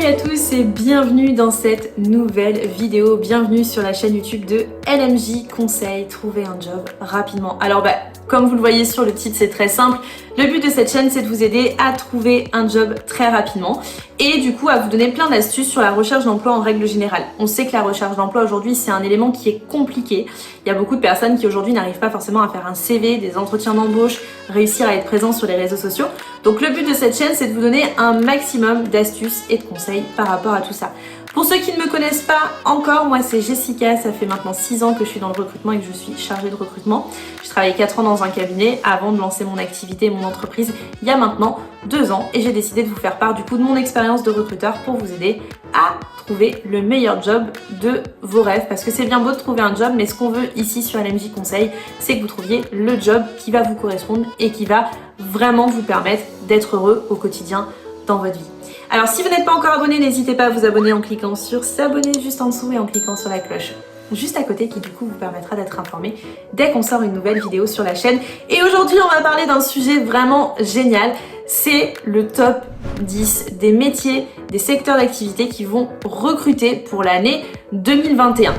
Salut à tous et bienvenue dans cette nouvelle vidéo, bienvenue sur la chaîne YouTube de LMJ Conseil, trouver un job rapidement. Alors comme vous le voyez sur le titre, c'est très simple. Le but de cette chaîne, c'est de vous aider à trouver un job très rapidement et du coup à vous donner plein d'astuces sur la recherche d'emploi en règle générale. On sait que la recherche d'emploi aujourd'hui, c'est un élément qui est compliqué. Il y a beaucoup de personnes qui aujourd'hui n'arrivent pas forcément à faire un CV, des entretiens d'embauche, réussir à être présent sur les réseaux sociaux. Donc le but de cette chaîne, c'est de vous donner un maximum d'astuces et de conseils par rapport à tout ça. Pour ceux qui ne me connaissent pas encore, moi c'est Jessica, ça fait maintenant 6 ans que je suis dans le recrutement et que je suis chargée de recrutement. Je travaillais 4 ans dans un cabinet avant de lancer mon activité et mon entreprise il y a maintenant 2 ans et j'ai décidé de vous faire part du coup de mon expérience de recruteur pour vous aider à trouver le meilleur job de vos rêves, parce que c'est bien beau de trouver un job, mais ce qu'on veut ici sur LMJ Conseil, c'est que vous trouviez le job qui va vous correspondre et qui va vraiment vous permettre d'être heureux au quotidien dans votre vie. Alors si vous n'êtes pas encore abonné, n'hésitez pas à vous abonner en cliquant sur s'abonner juste en dessous et en cliquant sur la cloche juste à côté qui du coup vous permettra d'être informé dès qu'on sort une nouvelle vidéo sur la chaîne. Et aujourd'hui on va parler d'un sujet vraiment génial, c'est le top 10 des métiers, des secteurs d'activité qui vont recruter pour l'année 2021.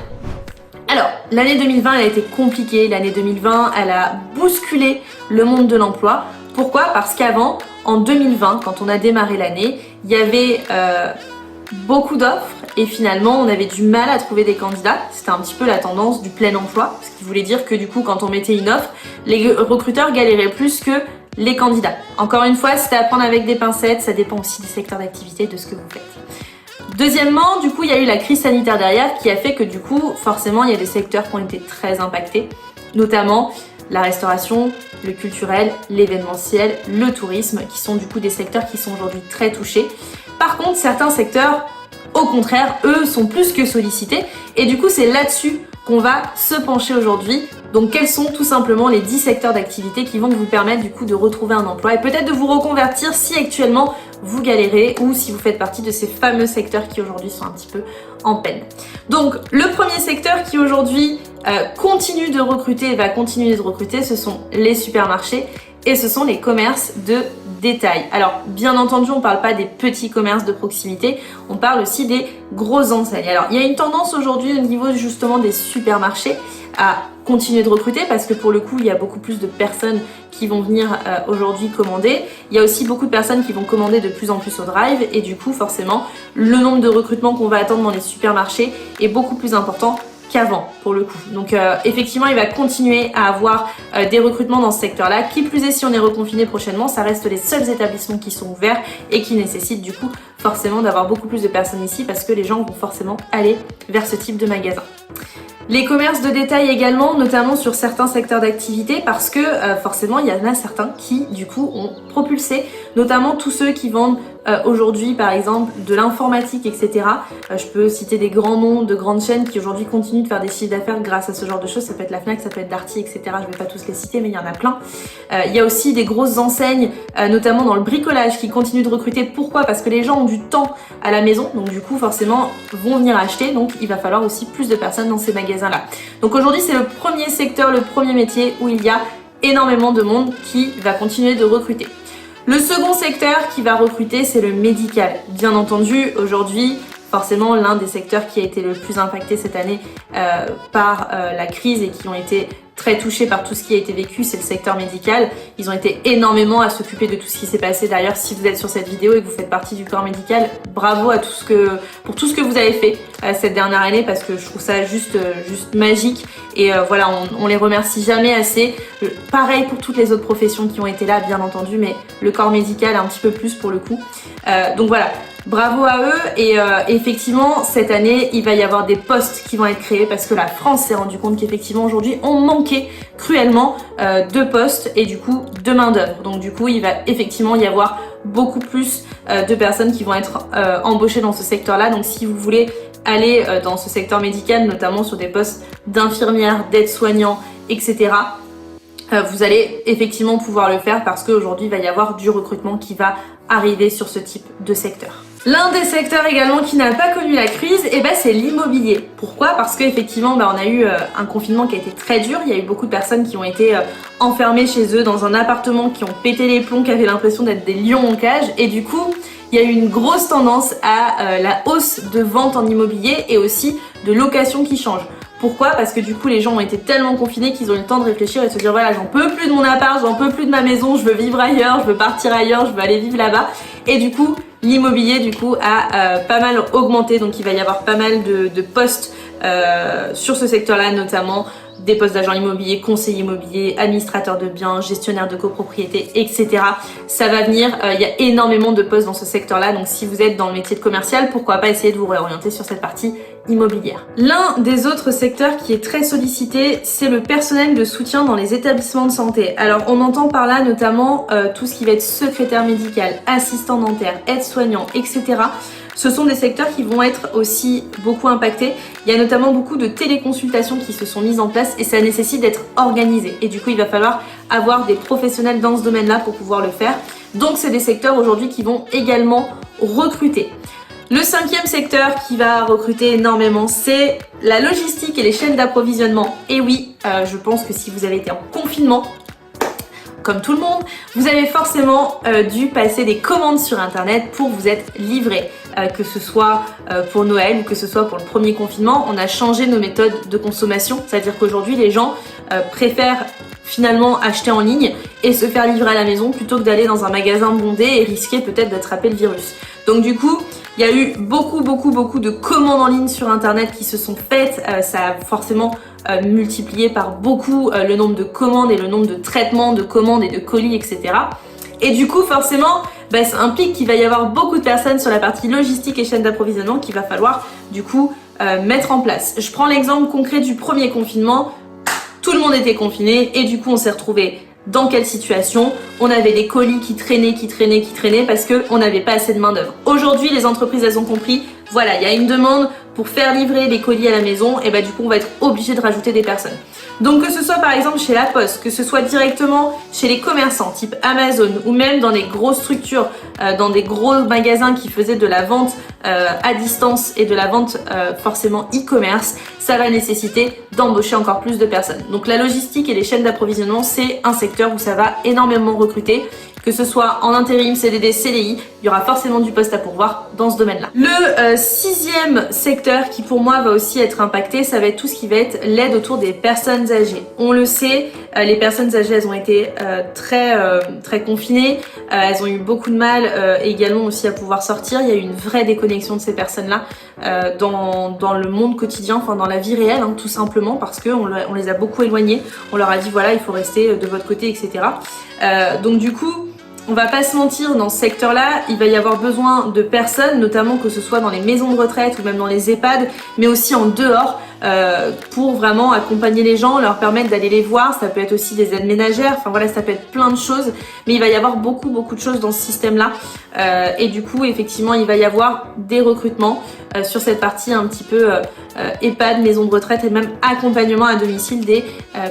Alors, l'année 2020 elle a été compliquée, l'année 2020 elle a bousculé le monde de l'emploi. Pourquoi? Parce qu'avant, en 2020, quand on a démarré l'année, il y avait beaucoup d'offres et finalement on avait du mal à trouver des candidats. C'était un petit peu la tendance du plein emploi, ce qui voulait dire que du coup quand on mettait une offre, les recruteurs galéraient plus que les candidats. Encore une fois, c'est à prendre avec des pincettes, ça dépend aussi des secteurs d'activité, de ce que vous faites. Deuxièmement, du coup il y a eu la crise sanitaire derrière qui a fait que du coup forcément il y a des secteurs qui ont été très impactés, notamment la restauration, le culturel, l'événementiel, le tourisme, qui sont du coup des secteurs qui sont aujourd'hui très touchés. Par contre, certains secteurs, au contraire, eux, sont plus que sollicités. Et du coup, c'est là-dessus qu'on va se pencher aujourd'hui. Donc, quels sont tout simplement les 10 secteurs d'activité qui vont vous permettre du coup de retrouver un emploi et peut-être de vous reconvertir si actuellement vous galérez ou si vous faites partie de ces fameux secteurs qui aujourd'hui sont un petit peu en peine. Donc, le premier secteur qui aujourd'hui continue de recruter et va continuer de recruter, ce sont les supermarchés et ce sont les commerces de détail. Alors, bien entendu, on ne parle pas des petits commerces de proximité, on parle aussi des grosses enseignes. Alors, il y a une tendance aujourd'hui au niveau justement des supermarchés à continuer de recruter parce que pour le coup, il y a beaucoup plus de personnes qui vont venir aujourd'hui commander. Il y a aussi beaucoup de personnes qui vont commander de plus en plus au drive et du coup, forcément, le nombre de recrutements qu'on va attendre dans les supermarchés est beaucoup plus important qu'avant pour le coup. Donc effectivement il va continuer à avoir des recrutements dans ce secteur là, qui plus est si on est reconfiné prochainement, ça reste les seuls établissements qui sont ouverts et qui nécessitent du coup forcément d'avoir beaucoup plus de personnes ici parce que les gens vont forcément aller vers ce type de magasin. Les commerces de détail également, notamment sur certains secteurs d'activité parce que forcément il y en a certains qui du coup ont propulsé, notamment tous ceux qui vendent aujourd'hui par exemple de l'informatique, etc. Je peux citer des grands noms de grandes chaînes qui aujourd'hui continuent de faire des chiffres d'affaires grâce à ce genre de choses. Ça peut être la Fnac, ça peut être Darty, etc. Je vais pas tous les citer mais il y en a plein. Il y a aussi des grosses enseignes, notamment dans le bricolage, qui continuent de recruter. Pourquoi? Parce que les gens ont du temps à la maison, donc du coup forcément vont venir acheter, donc il va falloir aussi plus de personnes dans ces magasins-là. Donc aujourd'hui c'est le premier secteur, le premier métier où il y a énormément de monde qui va continuer de recruter. Le second secteur qui va recruter, c'est le médical. Bien entendu, aujourd'hui, forcément, l'un des secteurs qui a été le plus impacté cette année par la crise et qui ont été très touchés par tout ce qui a été vécu, c'est le secteur médical. Ils ont été énormément à s'occuper de tout ce qui s'est passé. D'ailleurs, si vous êtes sur cette vidéo et que vous faites partie du corps médical, bravo à pour tout ce que vous avez fait cette dernière année parce que je trouve ça juste magique. Et voilà, on les remercie jamais assez. Pareil pour toutes les autres professions qui ont été là, bien entendu, mais le corps médical un petit peu plus pour le coup. Donc voilà. Bravo à eux et effectivement cette année il va y avoir des postes qui vont être créés parce que la France s'est rendu compte qu'effectivement aujourd'hui on manquait cruellement de postes et du coup de main d'œuvre. Donc du coup il va effectivement y avoir beaucoup plus de personnes qui vont être embauchées dans ce secteur là. Donc si vous voulez aller dans ce secteur médical, notamment sur des postes d'infirmières, d'aides-soignants, etc., vous allez effectivement pouvoir le faire parce qu'aujourd'hui il va y avoir du recrutement qui va arriver sur ce type de secteur. L'un des secteurs également qui n'a pas connu la crise, c'est l'immobilier. Pourquoi? Parce qu'effectivement, on a eu un confinement qui a été très dur. Il y a eu beaucoup de personnes qui ont été enfermées chez eux dans un appartement, qui ont pété les plombs, qui avaient l'impression d'être des lions en cage. Et du coup, il y a eu une grosse tendance à la hausse de vente en immobilier et aussi de location qui change. Pourquoi? Parce que du coup les gens ont été tellement confinés qu'ils ont eu le temps de réfléchir et de se dire voilà, j'en peux plus de mon appart, j'en peux plus de ma maison, je veux vivre ailleurs, je veux partir ailleurs, je veux aller vivre là-bas. Et du coup l'immobilier du coup a pas mal augmenté, donc il va y avoir pas mal de postes sur ce secteur-là, notamment des postes d'agent immobilier, conseiller immobilier, administrateur de biens, gestionnaire de copropriété, etc. Ça va venir, il y a énormément de postes dans ce secteur-là, donc si vous êtes dans le métier de commercial, pourquoi pas essayer de vous réorienter sur cette partie immobilière. L'un des autres secteurs qui est très sollicité, c'est le personnel de soutien dans les établissements de santé. Alors on entend par là notamment tout ce qui va être secrétaire médical, assistant dentaire, aide-soignant, etc. Ce sont des secteurs qui vont être aussi beaucoup impactés. Il y a notamment beaucoup de téléconsultations qui se sont mises en place et ça nécessite d'être organisé. Et du coup, il va falloir avoir des professionnels dans ce domaine-là pour pouvoir le faire. Donc, c'est des secteurs aujourd'hui qui vont également recruter. Le 5e secteur qui va recruter énormément, c'est la logistique et les chaînes d'approvisionnement. Et oui, je pense que si vous avez été en confinement, comme tout le monde, vous avez forcément dû passer des commandes sur internet pour vous être livré. Que ce soit pour Noël ou que ce soit pour le premier confinement, on a changé nos méthodes de consommation. C'est-à-dire qu'aujourd'hui, les gens préfèrent finalement acheter en ligne et se faire livrer à la maison plutôt que d'aller dans un magasin bondé et risquer peut-être d'attraper le virus. Donc du coup, il y a eu beaucoup de commandes en ligne sur internet qui se sont faites. Ça a forcément multiplié par beaucoup le nombre de commandes et le nombre de traitements de commandes et de colis, etc. Et du coup, forcément, ça implique qu'il va y avoir beaucoup de personnes sur la partie logistique et chaîne d'approvisionnement qu'il va falloir du coup mettre en place. Je prends l'exemple concret du premier confinement. Tout le monde était confiné et du coup, on s'est retrouvé dans quelle situation? On avait des colis qui traînaient parce qu'on n'avait pas assez de main d'œuvre. Aujourd'hui, les entreprises, elles ont compris, voilà, il y a une demande pour faire livrer les colis à la maison et du coup, on va être obligé de rajouter des personnes. Donc que ce soit par exemple chez La Poste, que ce soit directement chez les commerçants type Amazon ou même dans des grosses structures, dans des gros magasins qui faisaient de la vente à distance et de la vente forcément e-commerce, ça va nécessiter d'embaucher encore plus de personnes. Donc la logistique et les chaînes d'approvisionnement, c'est un secteur où ça va énormément recruter. Que ce soit en intérim, CDD, CDI, il y aura forcément du poste à pourvoir dans ce domaine-là. Le 6e secteur qui pour moi va aussi être impacté, ça va être tout ce qui va être l'aide autour des personnes âgées. On le sait, les personnes âgées, elles ont été très confinées, elles ont eu beaucoup de mal également aussi à pouvoir sortir. Il y a eu une vraie déconnexion de ces personnes-là dans le monde quotidien, enfin dans la vie réelle, tout simplement parce qu'on les a beaucoup éloignées. On leur a dit voilà, il faut rester de votre côté, etc. Donc du coup, on va pas se mentir, dans ce secteur-là, il va y avoir besoin de personnes, notamment que ce soit dans les maisons de retraite ou même dans les EHPAD, mais aussi en dehors, pour vraiment accompagner les gens, leur permettre d'aller les voir. Ça peut être aussi des aides ménagères, enfin voilà, ça peut être plein de choses, mais il va y avoir beaucoup de choses dans ce système-là. Et du coup, effectivement, il va y avoir des recrutements sur cette partie un petit peu EHPAD, maison de retraite et même accompagnement à domicile des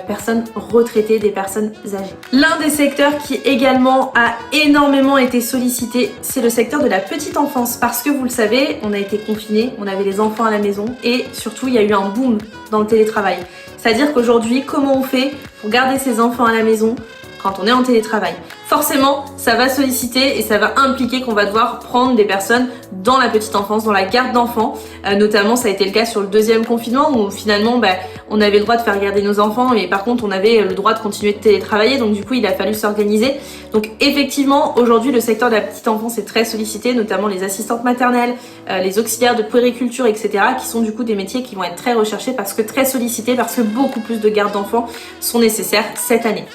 personnes retraitées, des personnes âgées. L'un des secteurs qui également a énormément été sollicité, c'est le secteur de la petite enfance, parce que vous le savez, on a été confinés, on avait les enfants à la maison et surtout il y a eu un boom dans le télétravail. C'est-à-dire qu'aujourd'hui, comment on fait pour garder ses enfants à la maison quand on est en télétravail? Forcément, ça va solliciter et ça va impliquer qu'on va devoir prendre des personnes dans la petite enfance, dans la garde d'enfants. Notamment, ça a été le cas sur le 2e confinement où finalement, on avait le droit de faire garder nos enfants, mais par contre, on avait le droit de continuer de télétravailler. Donc du coup, il a fallu s'organiser. Donc effectivement, aujourd'hui, le secteur de la petite enfance est très sollicité, notamment les assistantes maternelles, les auxiliaires de puériculture, etc., qui sont du coup des métiers qui vont être très recherchés parce que très sollicités, parce que beaucoup plus de gardes d'enfants sont nécessaires cette année.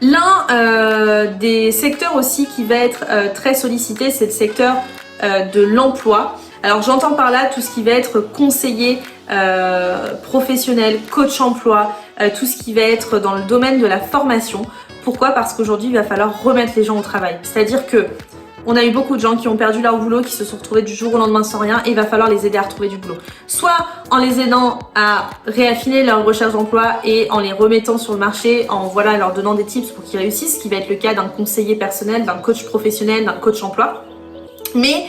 L'un des secteurs aussi qui va être très sollicité, c'est le secteur de l'emploi. Alors j'entends par là tout ce qui va être conseiller professionnel, coach emploi, tout ce qui va être dans le domaine de la formation. Pourquoi? Parce qu'aujourd'hui il va falloir remettre les gens au travail. C'est-à-dire que on a eu beaucoup de gens qui ont perdu leur boulot, qui se sont retrouvés du jour au lendemain sans rien et il va falloir les aider à retrouver du boulot. Soit en les aidant à réaffiner leur recherche d'emploi et en les remettant sur le marché, en leur donnant des tips pour qu'ils réussissent, ce qui va être le cas d'un conseiller personnel, d'un coach professionnel, d'un coach emploi. Mais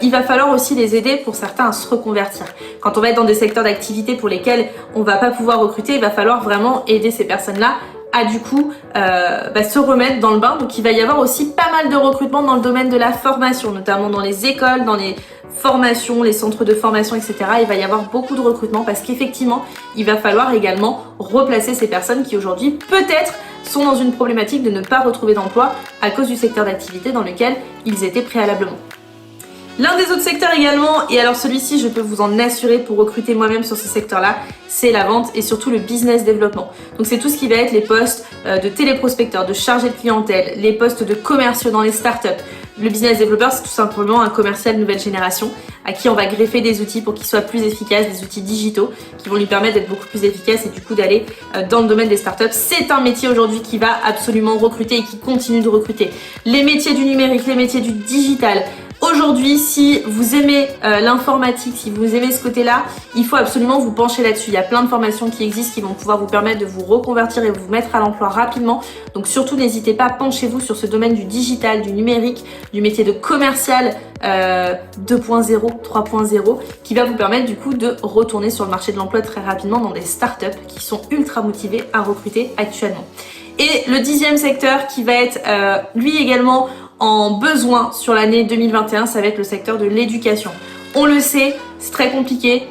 il va falloir aussi les aider pour certains à se reconvertir. Quand on va être dans des secteurs d'activité pour lesquels on va pas pouvoir recruter, il va falloir vraiment aider ces personnes-là à du coup se remettre dans le bain. Donc il va y avoir aussi pas mal de recrutement dans le domaine de la formation, notamment dans les écoles, dans les formations, les centres de formation, etc. Il va y avoir beaucoup de recrutement parce qu'effectivement, il va falloir également replacer ces personnes qui aujourd'hui peut-être sont dans une problématique de ne pas retrouver d'emploi à cause du secteur d'activité dans lequel ils étaient préalablement. L'un des autres secteurs également, et alors celui-ci je peux vous en assurer pour recruter moi-même sur ce secteur-là, c'est la vente et surtout le business développement. Donc c'est tout ce qui va être les postes de téléprospecteurs, de chargés de clientèle, les postes de commerciaux dans les startups. Le business développeur, c'est tout simplement un commercial nouvelle génération à qui on va greffer des outils pour qu'il soit plus efficace, des outils digitaux qui vont lui permettre d'être beaucoup plus efficace et du coup d'aller dans le domaine des startups. C'est un métier aujourd'hui qui va absolument recruter et qui continue de recruter. Les métiers du numérique, les métiers du digital. Aujourd'hui, si vous aimez l'informatique, si vous aimez ce côté-là, il faut absolument vous pencher là-dessus. Il y a plein de formations qui existent qui vont pouvoir vous permettre de vous reconvertir et vous mettre à l'emploi rapidement. Donc surtout, n'hésitez pas, penchez-vous sur ce domaine du digital, du numérique, du métier de commercial 2.0, 3.0, qui va vous permettre du coup de retourner sur le marché de l'emploi très rapidement dans des startups qui sont ultra motivées à recruter actuellement. Et le 10e secteur qui va être lui également en besoin sur l'année 2021, ça va être le secteur de l'éducation. On le sait, c'est très compliqué.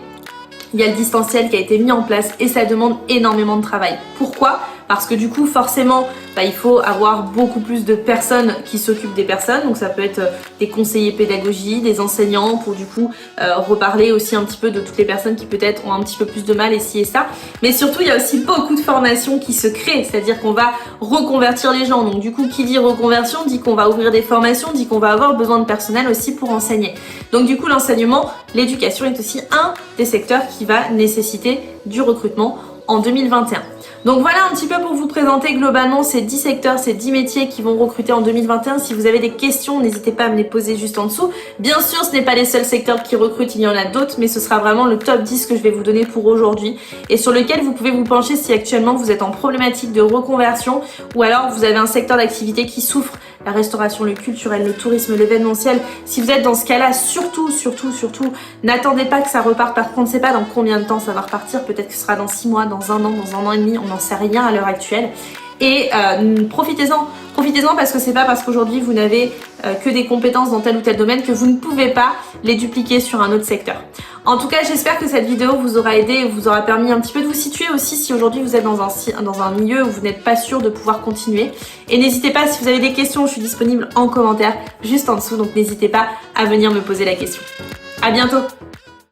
Il y a le distanciel qui a été mis en place et ça demande énormément de travail. Pourquoi ? Parce que du coup, forcément, il faut avoir beaucoup plus de personnes qui s'occupent des personnes. Donc ça peut être des conseillers pédagogie, des enseignants pour du coup reparler aussi un petit peu de toutes les personnes qui peut-être ont un petit peu plus de mal et ci et ça. Mais surtout, il y a aussi beaucoup de formations qui se créent. C'est-à-dire qu'on va reconvertir les gens. Donc du coup, qui dit reconversion dit qu'on va ouvrir des formations, dit qu'on va avoir besoin de personnel aussi pour enseigner. Donc du coup, l'enseignement, l'éducation est aussi un des secteurs qui va nécessiter du recrutement en 2021. Donc voilà un petit peu pour vous présenter globalement ces 10 secteurs, ces 10 métiers qui vont recruter en 2021. Si vous avez des questions, n'hésitez pas à me les poser juste en dessous. Bien sûr, ce n'est pas les seuls secteurs qui recrutent, il y en a d'autres, mais ce sera vraiment le top 10 que je vais vous donner pour aujourd'hui et sur lequel vous pouvez vous pencher si actuellement vous êtes en problématique de reconversion ou alors vous avez un secteur d'activité qui souffre, la restauration, le culturel, le tourisme, l'événementiel. Si vous êtes dans ce cas-là, surtout, n'attendez pas que ça reparte. Par contre, on ne sait pas dans combien de temps ça va repartir. Peut-être que ce sera dans 6 mois, dans un an et demi, on n'en sait rien à l'heure actuelle. Et profitez-en parce que c'est pas parce qu'aujourd'hui vous n'avez que des compétences dans tel ou tel domaine que vous ne pouvez pas les dupliquer sur un autre secteur. En tout cas, j'espère que cette vidéo vous aura aidé et vous aura permis un petit peu de vous situer aussi si aujourd'hui vous êtes dans un milieu où vous n'êtes pas sûr de pouvoir continuer. Et n'hésitez pas, si vous avez des questions, je suis disponible en commentaire juste en dessous, donc n'hésitez pas à venir me poser la question. À bientôt!